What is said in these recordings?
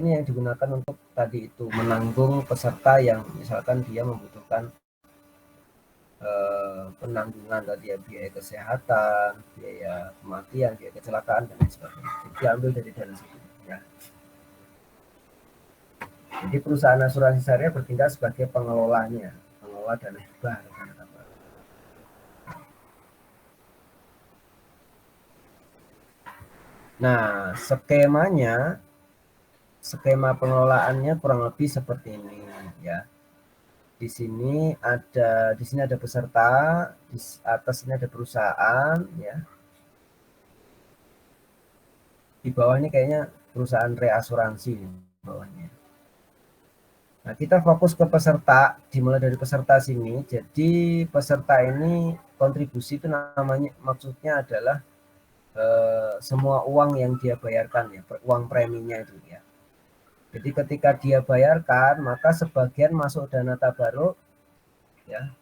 ini yang digunakan untuk tadi itu menanggung peserta yang misalkan dia membutuhkan penanggungan tadi ya, biaya kesehatan, biaya kematian, biaya kecelakaan dan lain sebagainya. Jadi diambil dari dana situ ya. Jadi perusahaan asuransi syariah bertindak sebagai pengelolanya, pengelola dana hibah atau dana tabah. Nah, skema pengelolaannya kurang lebih seperti ini ya. Di sini ada peserta, di atas ini ada perusahaan ya. Di bawah ini kayaknya perusahaan reasuransi bawahnya. Nah, kita fokus ke peserta, dimulai dari peserta sini. Jadi peserta ini kontribusi itu namanya, maksudnya adalah semua uang yang dia bayarkan ya, uang preminya itu ya. Jadi ketika dia bayarkan, maka sebagian masuk dana tabaruk ya,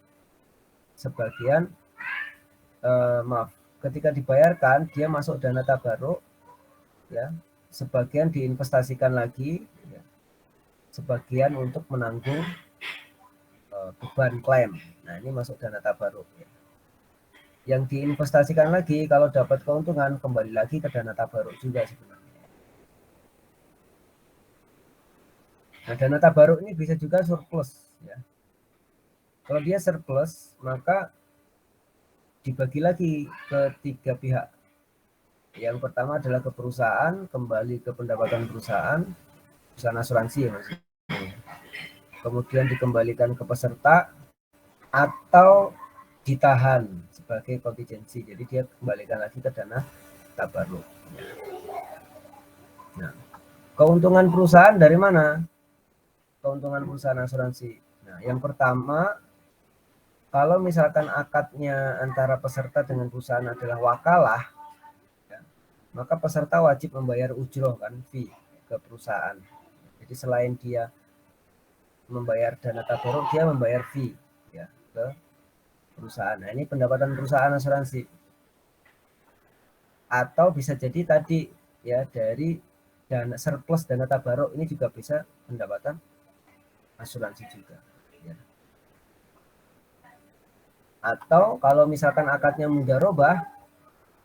sebagian ketika dibayarkan dia masuk dana tabaruk ya, sebagian diinvestasikan lagi ya, sebagian untuk menanggung beban klaim. Nah, ini masuk dana tabaruk ya. Yang diinvestasikan lagi kalau dapat keuntungan kembali lagi ke dana tabaruk juga sebenarnya. Nah, dana tabaruk ini bisa juga surplus ya. Kalau dia surplus, maka dibagi lagi ke 3 pihak. Yang pertama adalah ke perusahaan, kembali ke pendapatan perusahaan asuransi ya maksudnya. Kemudian dikembalikan ke peserta atau ditahan sebagai kontingensi. Jadi dia kembalikan lagi ke dana tabaruk. Nah, keuntungan perusahaan dari mana? Keuntungan perusahaan asuransi. Nah, yang pertama, kalau misalkan akadnya antara peserta dengan perusahaan adalah wakalah, ya, maka peserta wajib membayar ujroh kan, fee ke perusahaan. Jadi selain dia membayar dana tabaruk, dia membayar fee ya ke perusahaan. Nah, ini pendapatan perusahaan asuransi. Atau bisa jadi tadi ya dari dana surplus dana tabaruk ini juga bisa pendapatan asuransi juga. Ya. Atau kalau misalkan akadnya mudharabah,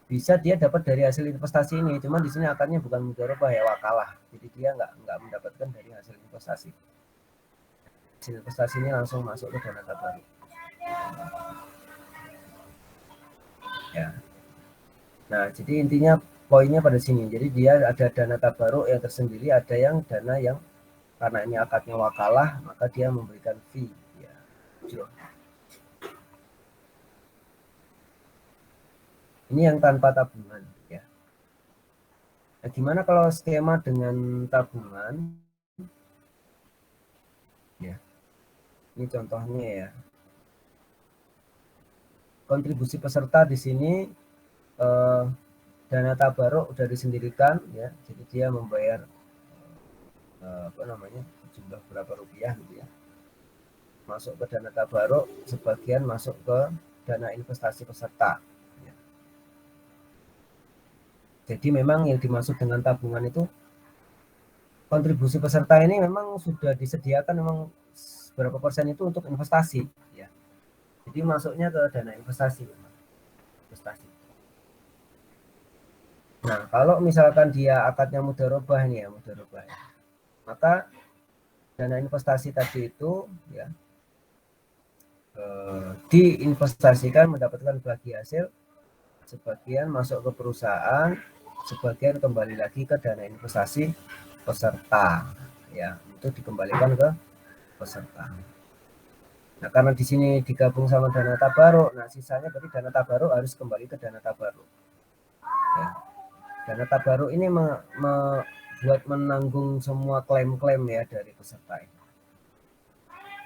bisa dia dapat dari hasil investasi ini. Cuma di sini akadnya bukan mudharabah ya, wakalah. Jadi dia nggak mendapatkan dari hasil investasi. Hasil investasi ini langsung masuk ke dana tabaruk. Ya. Nah, jadi intinya poinnya pada sini. Jadi dia ada dana tabaruk yang tersendiri, ada yang dana yang karena ini akadnya wakalah, maka dia memberikan fee. Ya. Ini yang tanpa tabungan. Ya. Nah, gimana kalau skema dengan tabungan? Ya. Ini contohnya ya. Kontribusi peserta di sini dana tabaruk udah disendirikan ya. Jadi dia membayar jumlah berapa rupiah gitu ya. Masuk ke dana tabaruk, sebagian masuk ke dana investasi peserta. Ya. Jadi memang yang dimaksud dengan tabungan itu kontribusi peserta ini memang sudah disediakan memang berapa persen itu untuk investasi ya. Jadi masuknya ke dana investasi. Nah, kalau misalkan dia akadnya mudharabah nih ya, mudharabah ya, maka dana investasi tadi itu ya diinvestasikan mendapatkan bagi hasil, sebagian masuk ke perusahaan, sebagian kembali lagi ke dana investasi peserta ya, untuk dikembalikan ke peserta. Nah, karena di sini digabung sama dana tabaruk, nah sisanya berarti dana tabaruk harus kembali ke dana tabaruk. Ya. Dana tabaruk ini buat menanggung semua klaim-klaim ya dari peserta ini.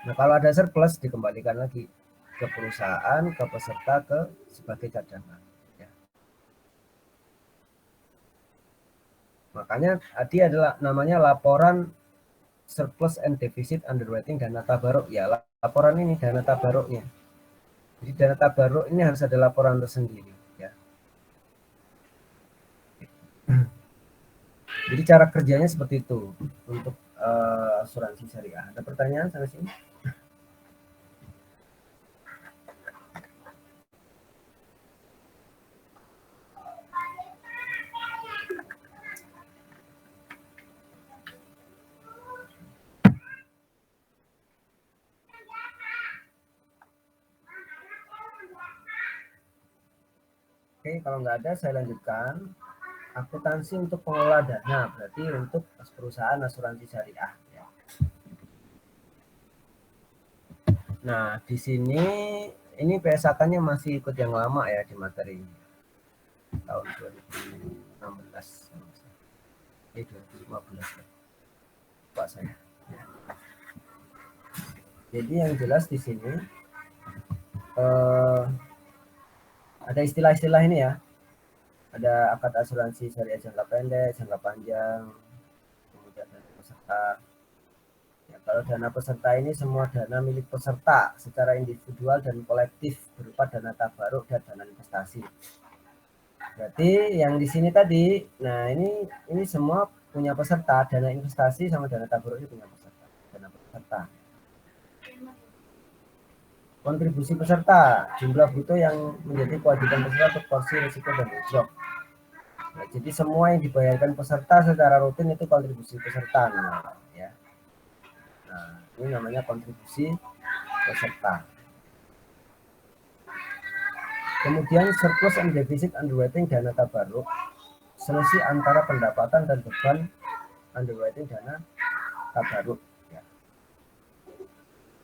Nah, kalau ada surplus dikembalikan lagi ke perusahaan, ke peserta, ke sebagai cadangan. Ya. Makanya tadi adalah namanya laporan surplus and deficit underwriting dana tabaruk. Ya, laporan ini dana tabaruknya. Jadi dana tabaruk ini harus ada laporan tersendiri. Ya. Jadi cara kerjanya seperti itu untuk asuransi syariah. Ada pertanyaan sampai sini? Oke, kalau nggak ada saya lanjutkan. Akuntansi untuk pengelola dana berarti untuk perusahaan asuransi syariah. Ya. Nah, di sini ini PSAK-nya masih ikut yang lama ya di materi tahun 2016. 2015 ya. Pak saya. Ya. Jadi yang jelas di sini ada istilah-istilah ini ya. Ada akad asuransi syariah jangka pendek, jangka panjang, kemudian dana peserta. Ya, kalau dana peserta ini semua dana milik peserta secara individual dan kolektif berupa dana tabaruk dan dana investasi. Berarti yang di sini tadi, nah ini semua punya peserta, dana investasi sama dana tabaruk ini punya peserta, dana peserta. Kontribusi peserta, jumlah bruto yang menjadi kewajiban peserta untuk porsi risiko dan ujok. Nah, jadi semua yang dibayarkan peserta secara rutin itu kontribusi peserta namanya, ya. Nah, ini namanya kontribusi peserta. Kemudian surplus and deficit underwriting dana tabaruk, selisih antara pendapatan dan beban underwriting dana tabaruk. Ya.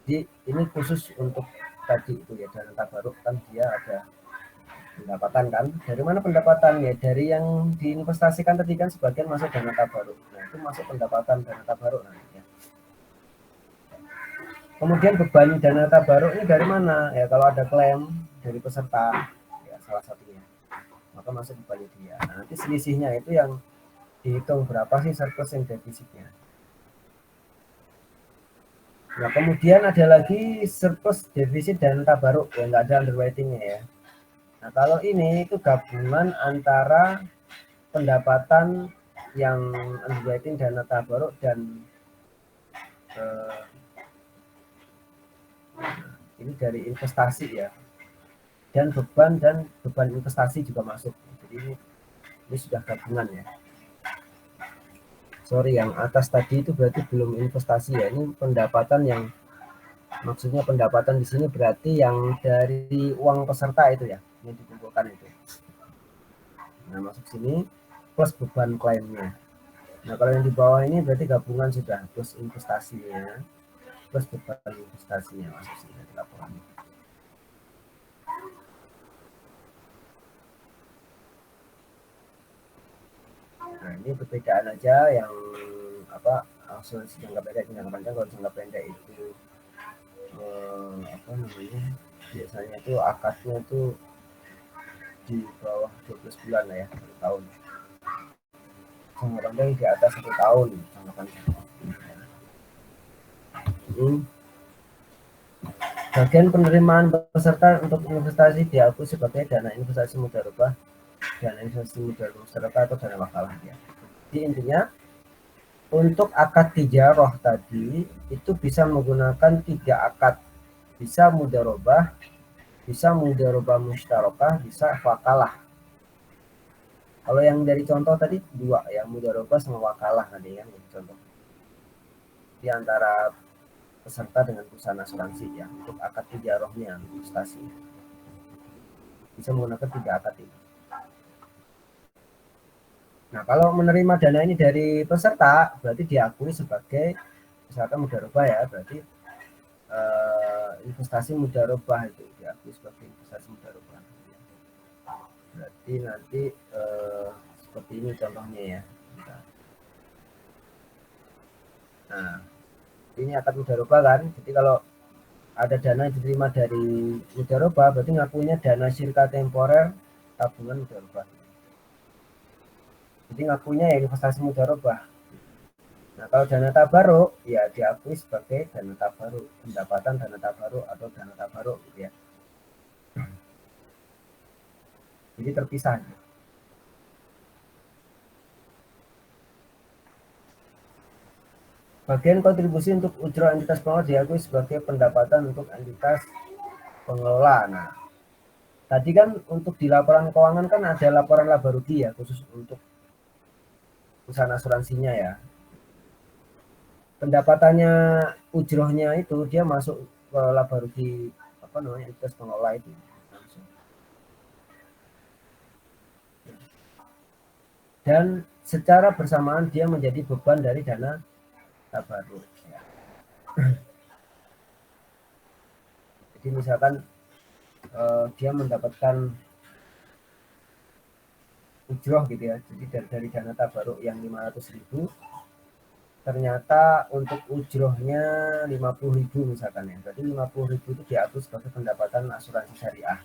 Jadi ini khusus untuk tadi itu ya, dana tabaruk kan dia ada pendapatan kan. Dari mana pendapatan ya? Dari yang diinvestasikan tadi kan sebagian masuk dana tabaruk. Nah itu masuk pendapatan dana tabaruk nanti ya. Kemudian beban dana tabaruk ini dari mana? Ya kalau ada klaim dari peserta ya salah satunya, maka masuk bebannya dia. Nah, nanti selisihnya itu yang dihitung berapa sih surplus yang defisitnya. Nah kemudian ada lagi surplus defisit dan tabaruk yang nggak ada underwritingnya ya. Nah kalau ini itu gabungan antara pendapatan yang underwriting dana tabaruk dan ini dari investasi ya, dan beban investasi juga masuk. Jadi ini sudah gabungan ya. Sorry, yang atas tadi itu berarti belum investasi ya. Ini pendapatan yang maksudnya pendapatan di sini berarti yang dari uang peserta itu ya, yang dikumpulkan itu. Nah masuk sini plus beban klaimnya. Nah kalau yang di bawah ini berarti gabungan sudah plus investasinya, plus beban investasinya masuk sini di laporan. Nah ini perbedaan aja yang apa asuransi jangka pendek jangka panjang. Kalau jangka pendek itu apa namanya biasanya itu akadnya itu di bawah 12 bulan lah ya, 1 tahun. Jangka panjang di atas 1 tahun jangka panjang. Bagian penerimaan peserta untuk investasi diakui sebagai dana investasi mudharabah, dana investasi mudharabah peserta atau dana wakalah ya. Jadi intinya untuk akad tijarah tadi itu bisa menggunakan 3 akad. Bisa mudharabah, bisa mudharabah musyarakah, bisa wakalah. Kalau yang dari contoh tadi 2 ya, mudharabah sama wakalah tadi yang dari contoh. Di antara peserta dengan perusahaan asuransi ya untuk akad tijarahnya investasi. Bisa menggunakan 3 akad ini. Nah, kalau menerima dana ini dari peserta, berarti diakui sebagai misalkan mudharabah ya, berarti investasi mudharabah itu diakui sebagai investasi mudharabah. Berarti nanti seperti ini contohnya ya. Nah, ini akad mudharabah kan. Jadi kalau ada dana yang diterima dari mudharabah, berarti ngakunya dana syirka temporer tabungan mudharabah. Jadi ngakunya ya investasi mudharabah. Nah kalau dana tabaruk ya diakui sebagai dana tabaruk, pendapatan dana tabaruk atau dana tabaruk gitu ya. Jadi terpisah. Bagian kontribusi untuk ujro entitas pengelola diakui sebagai pendapatan untuk entitas pengelola. Nah, tadi kan untuk di laporan keuangan kan ada laporan laba rugi ya, khusus untuk perusahaan asuransinya ya. Pendapatannya ujrohnya itu dia masuk ke laba rugi apa namanya entitas pengelola itu. Dan secara bersamaan dia menjadi beban dari dana tabaruk. Ya. Jadi misalkan dia mendapatkan ujroh gitu ya, jadi dari dana tabaruk yang 500.000, ternyata untuk ujrohnya 50.000 misalkan ya, berarti 50.000 itu diatur sebagai pendapatan asuransi syariah.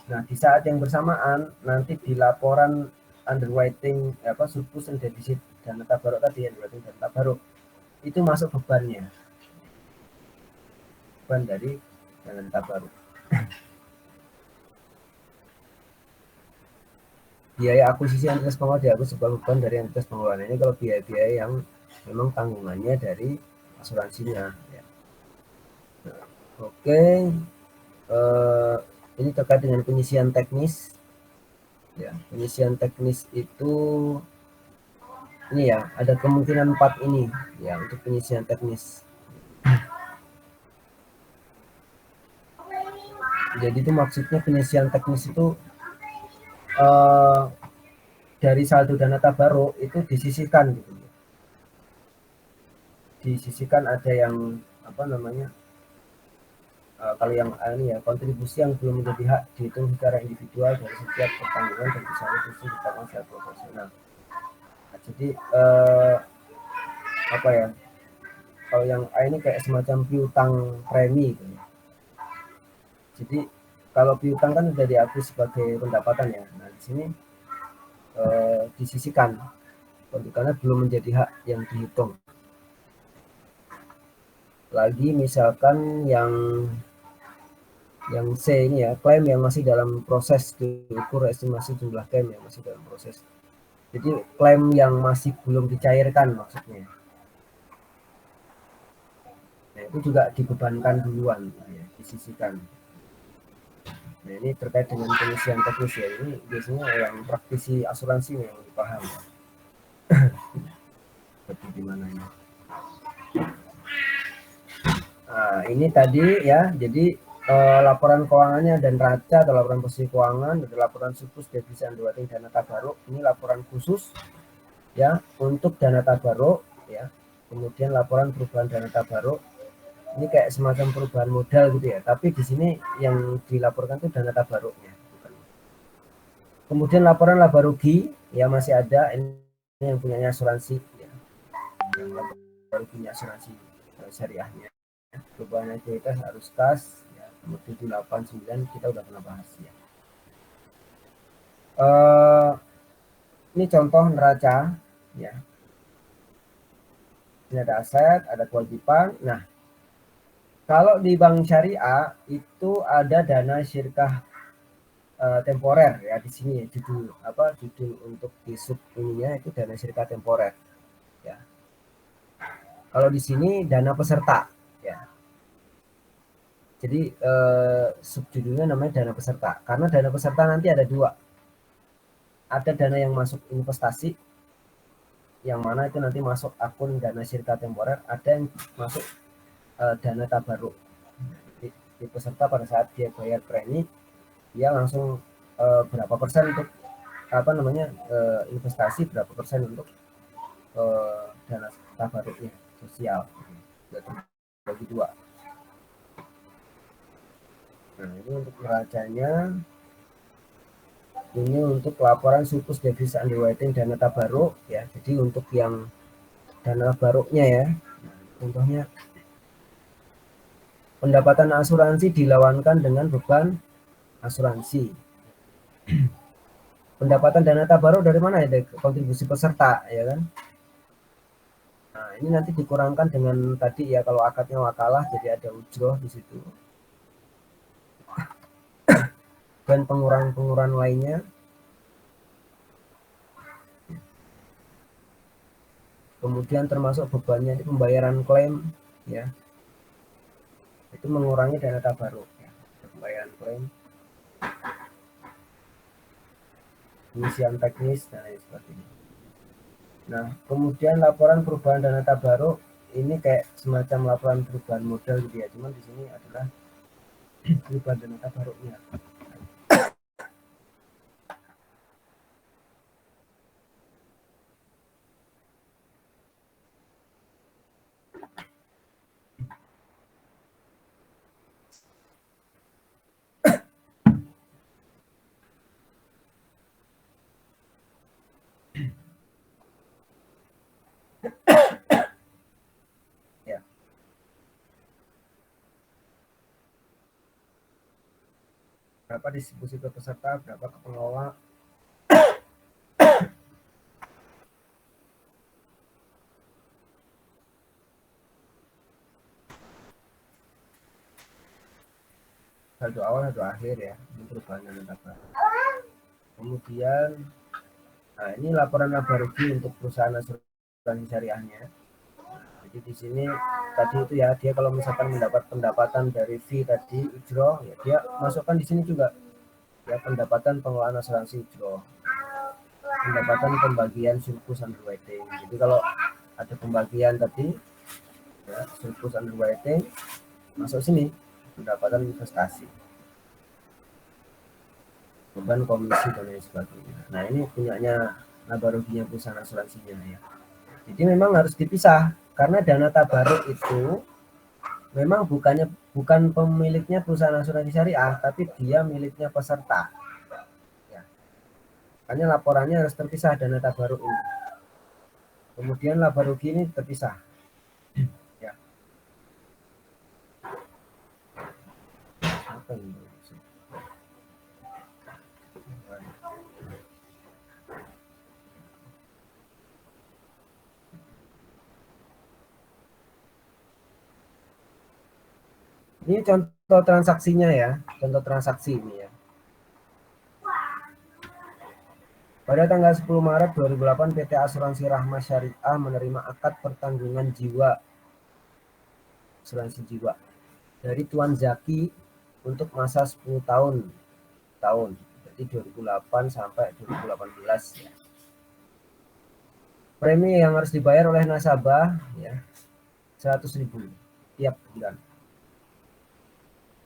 Nah di saat yang bersamaan nanti di laporan underwriting surplus dan defisit dana tabaruk tadi, underwriting dana tabaruk itu masuk beban dari dana tabaruk. Biaya akuisisi entitas pengelola diakui sebagai beban dari entitas pengelola. Ini kalau biaya-biaya yang memang tanggungannya dari asuransinya ya. Nah, oke, ini terkait dengan penyisian teknis ya. Penyisian teknis itu ini ya, ada kemungkinan 4 ini ya untuk penyisian teknis. Jadi itu maksudnya penyisian teknis itu dari saldo dana tabaruk itu disisihkan gitu. Disisihkan ada yang apa namanya, kalau yang ini ya, kontribusi yang belum menjadi hak dihitung secara individual dari setiap pertanggungan dan misalnya fungsi ditetapkan secara proporsional. Nah, jadi apa ya, kalau yang A ini kayak semacam piutang premi gitu. Jadi kalau piutang kan sudah diakui sebagai pendapatan ya. Nah di sini disisihkan karena belum menjadi hak yang dihitung. Lagi misalkan yang C ini ya, klaim yang masih dalam proses diukur estimasi jumlah klaim yang masih dalam proses. Jadi klaim yang masih belum dicairkan maksudnya. Nah itu juga dibebankan duluan, ya, disisihkan. Nah ini terkait dengan penyisian teknis ya, ini biasanya yang praktisi asuransi yang lebih paham. Seperti gimana ini. Nah ini tadi ya, jadi laporan keuangannya dan neraca atau laporan posisi keuangan, ada laporan surplus defisit underwriting dana tabaruk, ini laporan khusus ya untuk dana tabaruk ya. Kemudian laporan perubahan dana tabaruk, ini kayak semacam perubahan modal gitu ya, tapi di sini yang dilaporkan itu dana tabaruknya. Kemudian laporan laba rugi ya masih ada, ini yang punyanya asuransi ya, yang laba ruginya asuransi syariahnya. Perubahan ekuitas harus kas ya, nomor 789 kita udah pernah bahas ya. Ini contoh neraca ya. Ini ada aset, ada kewajiban. Nah, kalau di bank syariah itu ada dana syirkah temporer ya, di sini ya, judul untuk di sub ininya itu dana syirkah temporer ya. Kalau di sini dana peserta ya. Jadi subjudulnya namanya dana peserta, karena dana peserta nanti ada dua. Ada dana yang masuk investasi, yang mana itu nanti masuk akun dana syirkah temporer, ada yang masuk dana tabaruk. Di peserta pada saat dia bayar premi, dia langsung berapa persen untuk investasi, berapa persen untuk dana tabaruknya sosial. Bagi dua. Nah ini untuk neracanya. Ini untuk laporan surplus defisit underwriting dana tabaruk ya. Jadi untuk yang dana tabaruknya ya, contohnya pendapatan asuransi dilawankan dengan beban asuransi. Pendapatan dana tabaruk dari mana ya? Dari kontribusi peserta ya kan. Nah ini nanti dikurangkan dengan tadi ya, kalau akadnya wakalah jadi ada ujroh di situ. Dan pengurangan lainnya. Kemudian termasuk bebannya itu pembayaran klaim, ya, itu mengurangi dana tabaruk, ya, pembayaran klaim, pengisian teknis dan lain sebagainya. Nah, kemudian laporan perubahan dana tabaruk ini kayak semacam laporan perubahan modal gitu ya, cuman di sini adalah perubahan dana tabaruknya. Ya, berapa distribusi ke peserta, berapa ke pengelola. Satu awal satu akhir ya, ini perubahan dana tabaruk. Kemudian, nah ini laporan laba rugi untuk perusahaan asuransi syariahnya. Jadi di sini tadi itu ya, dia kalau misalkan mendapat pendapatan dari fee tadi ujroh, ya dia masukkan di sini juga ya, pendapatan pengelolaan asuransi ujroh, pendapatan pembagian surplus underwriting. Jadi kalau ada pembagian tadi ya, surplus underwriting masuk sini, pendapatan investasi, beban komisi dan lain sebagainya. Nah ini punyanya laba ruginya perusahaan asuransinya ya. Jadi memang harus dipisah karena dana tabaruk itu memang bukan pemiliknya perusahaan asuransi syariah, tapi dia miliknya peserta. Ya. Makanya laporannya harus terpisah dana tabaruk ini. Kemudian laba rugi ini terpisah. Ya. Apa ini? Ini contoh transaksinya ya, contoh transaksi ini ya. Pada tanggal 10 Maret 2008, PT Asuransi Rahma Syariah menerima akad pertanggungan jiwa, asuransi jiwa, dari Tuan Zaki untuk masa 10 tahun, jadi 2008 sampai 2018 ya. Premi yang harus dibayar oleh nasabah ya 100.000 tiap bulan.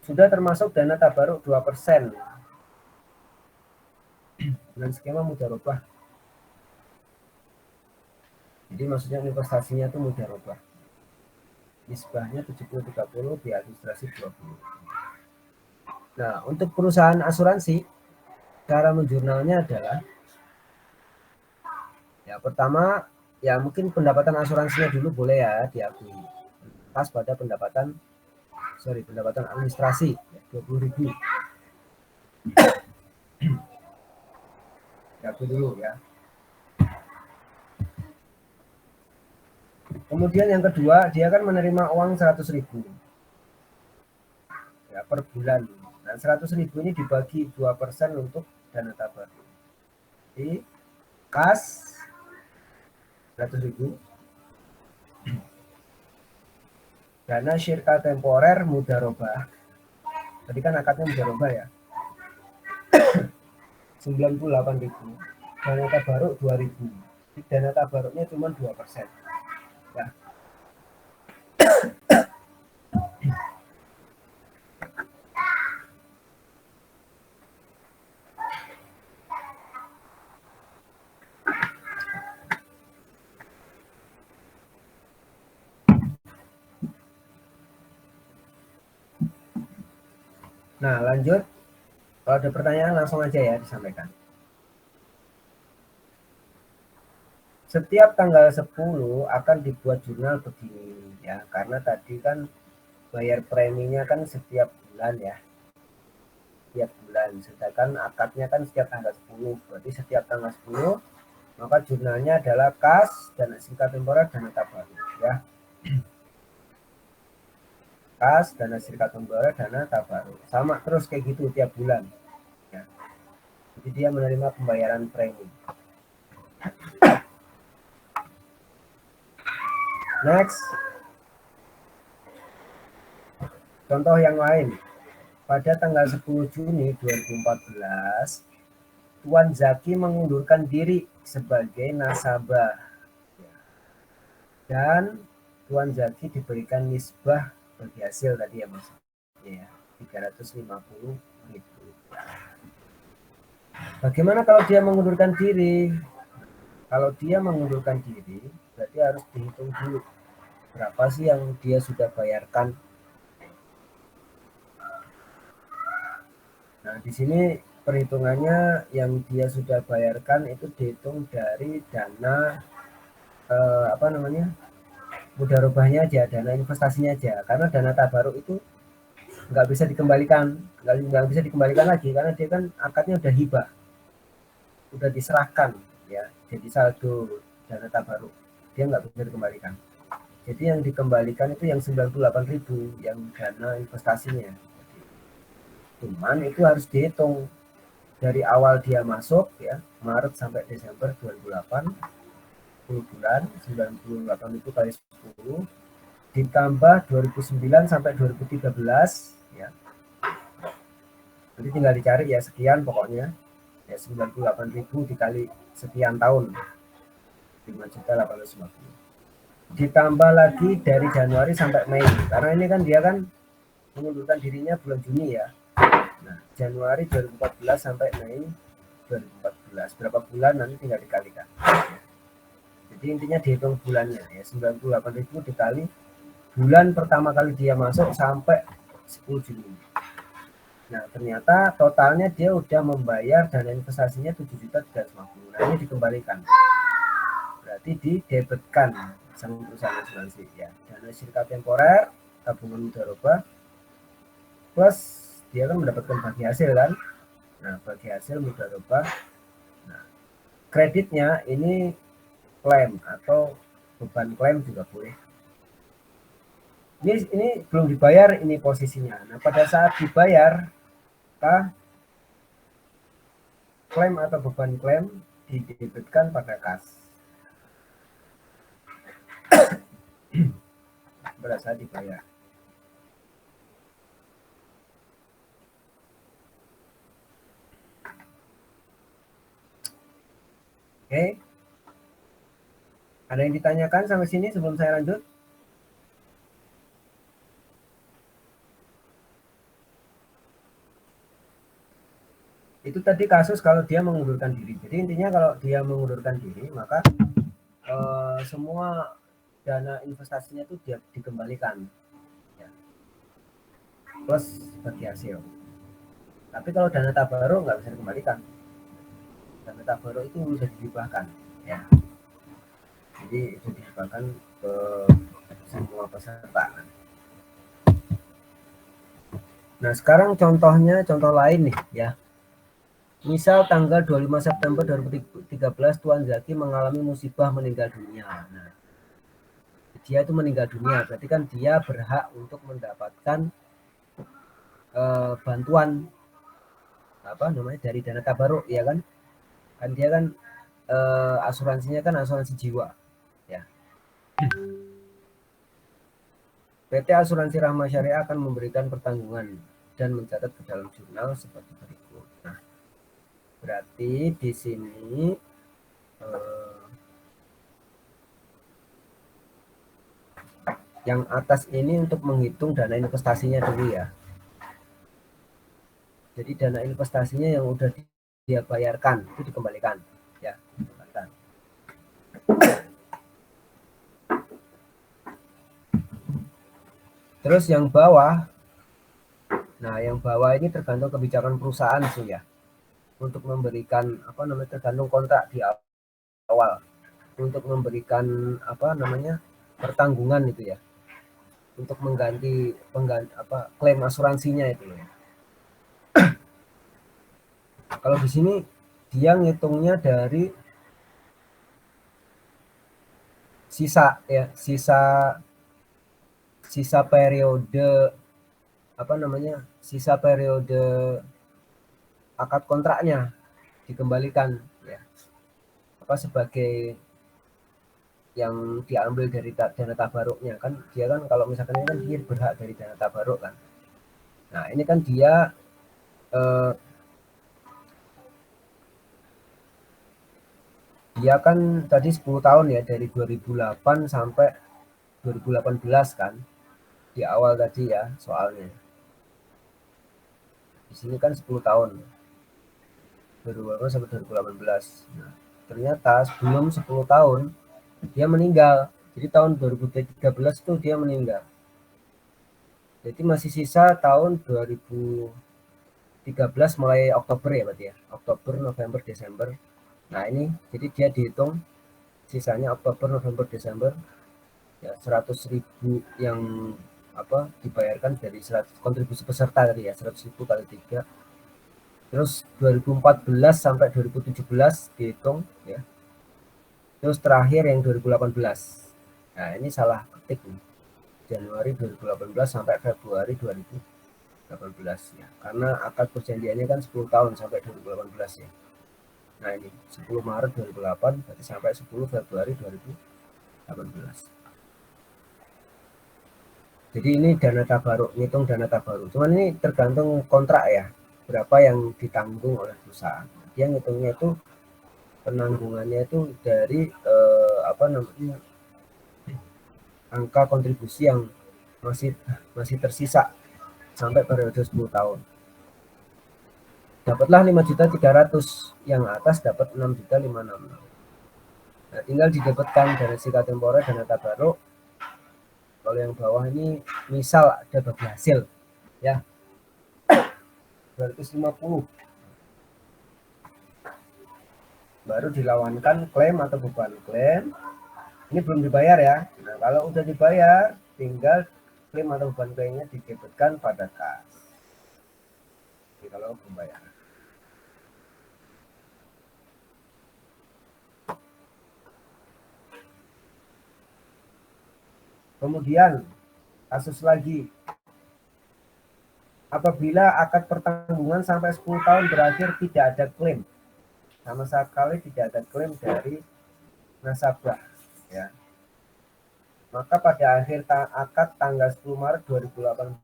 Sudah termasuk dana tabaruk 2% dengan skema mudharabah. Jadi maksudnya investasinya itu mudharabah. Nisbahnya 70-30, biaya administrasi 20. Nah, untuk perusahaan asuransi, cara menjurnalnya adalah ya pertama ya mungkin pendapatan asuransinya dulu boleh ya diakui. Pas pada pendapatan administrasi 20.000. Diakui dulu ya. Kemudian yang kedua, dia akan menerima uang 100.000 ya per bulan. Nah, 100.000 ini dibagi 2% untuk dana tabaruk. Jadi kas 100.000, dana syirka temporer mudharabah. Tadi kan akadnya mudharabah ya. 98.000. Dana tabaruk 2.000. Dana tabaruknya cuma 2%. Ya. Nah, lanjut. Kalau ada pertanyaan langsung aja ya disampaikan. Setiap tanggal 10 akan dibuat jurnal begini ya, karena tadi kan bayar preminya kan setiap bulan ya. Setiap bulan, sedangkan akadnya kan setiap tanggal 10. Berarti setiap tanggal 10 maka jurnalnya adalah kas, dana singkat temporer, dana tabaruk ya. Kas, dana singkat temporer, dana tabaruk. Sama terus kayak gitu tiap bulan. Ya. Jadi dia menerima pembayaran premi. Next, contoh yang lain. Pada tanggal 10 Juni 2014, Tuan Zaki mengundurkan diri sebagai nasabah dan Tuan Zaki diberikan nisbah bagi hasil tadi ya Mas. Ya, 350.000. Bagaimana kalau dia mengundurkan diri? Kalau dia mengundurkan diri, berarti harus dihitung dulu berapa sih yang dia sudah bayarkan. Nah, di sini perhitungannya yang dia sudah bayarkan itu dihitung dari dana apa namanya? Mudharobahnya aja, dana investasinya aja. Karena dana tabaruk itu nggak bisa dikembalikan, nggak bisa dikembalikan lagi karena dia kan akadnya udah hibah, udah diserahkan ya, jadi saldo dana tabaruk dia nggak bisa dikembalikan. Jadi yang dikembalikan itu yang 98.000 yang dana investasinya. Cuman itu harus dihitung dari awal dia masuk ya, Maret sampai Desember 2008, 10 bulan, 98 itu kali 10 ditambah 2009 sampai 2013 ya. Jadi tinggal dicari ya sekian pokoknya. Ya 98.000 dikali sekian tahun. 5.850. Ditambah lagi dari Januari sampai Mei. Karena ini kan dia kan mengundurkan dirinya bulan Juni ya. Nah, Januari 2014 sampai Mei 2014. Berapa bulan nanti tinggal dikalikan. Jadi intinya dihitung bulannya ya 98.000 dikali bulan pertama kali dia masuk sampai 10 Juni. Nah, ternyata totalnya dia udah membayar dana investasinya 7.350. Nah, ini dikembalikan. Berarti didebetkan sama perusahaan asuransi ya. Dana sirka temporer, tabungan mudharabah, plus dia kan mendapatkan bagi hasil kan. Nah, bagi hasil mudharabah. Nah, kreditnya ini klaim atau beban klaim juga boleh. Ini belum dibayar ini posisinya. Nah, pada saat dibayar, maka klaim atau beban klaim didebitkan pada kas pada saat dibayar. Oke. Ada yang ditanyakan sampai sini sebelum saya lanjut? Itu tadi kasus kalau dia mengundurkan diri. Jadi intinya kalau dia mengundurkan diri, maka semua dana investasinya itu dia dikembalikan, ya. Plus bagi hasil. Tapi kalau dana tabaruk nggak bisa dikembalikan. Dana tabaruk itu sudah dihibahkan, ya. Jadi itu dihibahkan ke semua peserta. Nah sekarang contohnya, contoh lain nih ya. Misal tanggal 25 September 2013 Tuan Zaki mengalami musibah meninggal dunia. Nah, dia itu meninggal dunia, berarti kan dia berhak untuk mendapatkan bantuan apa namanya dari dana tabaruk ya kan? Kan dia kan asuransinya kan asuransi jiwa ya. PT Asuransi Rahma Syariah akan memberikan pertanggungan dan mencatat ke dalam jurnal seperti berikut. Nah, berarti di sini yang atas ini untuk menghitung dana investasinya dulu ya. Jadi dana investasinya yang udah dia bayarkan itu dikembalikan ya, dikembalikan. Terus yang bawah, nah yang bawah ini tergantung kebijakan perusahaan sih ya, untuk memberikan apa namanya, tergantung kontrak di awal untuk memberikan apa namanya pertanggungan itu ya, untuk mengganti apa klaim asuransinya itu ya. Kalau di sini dia ngitungnya dari sisa ya, sisa periode apa namanya, sisa periode akad kontraknya dikembalikan ya, apa sebagai yang diambil dari dana tabaruknya kan, dia kan kalau misalkan ini kan dia berhak dari dana tabaruk kan. Nah ini kan dia kan tadi 10 tahun ya, dari 2008 sampai 2018 kan, di awal tadi ya soalnya. Di sini kan 10 tahun, 2008 sampai 2018. Nah, ternyata sebelum 10 tahun dia meninggal. Jadi tahun 2013 itu dia meninggal. Jadi masih sisa tahun 2013 mulai Oktober ya berarti ya. Oktober, November, Desember. Nah ini jadi dia dihitung sisanya Oktober, November, Desember ya 100.000 yang apa dibayarkan dari 100 kontribusi peserta tadi ya, 100.000 kali 3. Terus 2014 sampai 2017 dihitung ya. Terus terakhir yang 2018. Nah ini salah ketik nih. Januari 2018 sampai Februari 2018 ya. Karena akad perjanjiannya kan 10 tahun sampai 2018 ya. Nah ini 10 Maret 2008 berarti sampai 10 Februari 2018. Jadi ini dana tabaruk, ngitung dana tabaruk. Cuman ini tergantung kontrak ya, berapa yang ditanggung oleh perusahaan. Dia ngitungnya itu penanggungannya itu dari apa namanya, angka kontribusi yang masih masih tersisa sampai periode 10 tahun. Dapatlah 5.300.000, yang atas dapat 6.566. Nah, tinggal didapatkan dari sika temporer dana tabaruk. Kalau yang bawah ini misal ada bagi hasil ya 250, baru dilawankan klaim atau beban klaim. Ini belum dibayar ya. Nah, kalau udah dibayar tinggal klaim atau beban klaimnya didebitkan pada kas. Jadi kalau pembayaran. Kemudian kasus lagi, apabila akad pertanggungan sampai 10 tahun berakhir tidak ada klaim, sama sekali tidak ada klaim dari nasabah ya, maka pada akhir akad tanggal 10 Maret 2018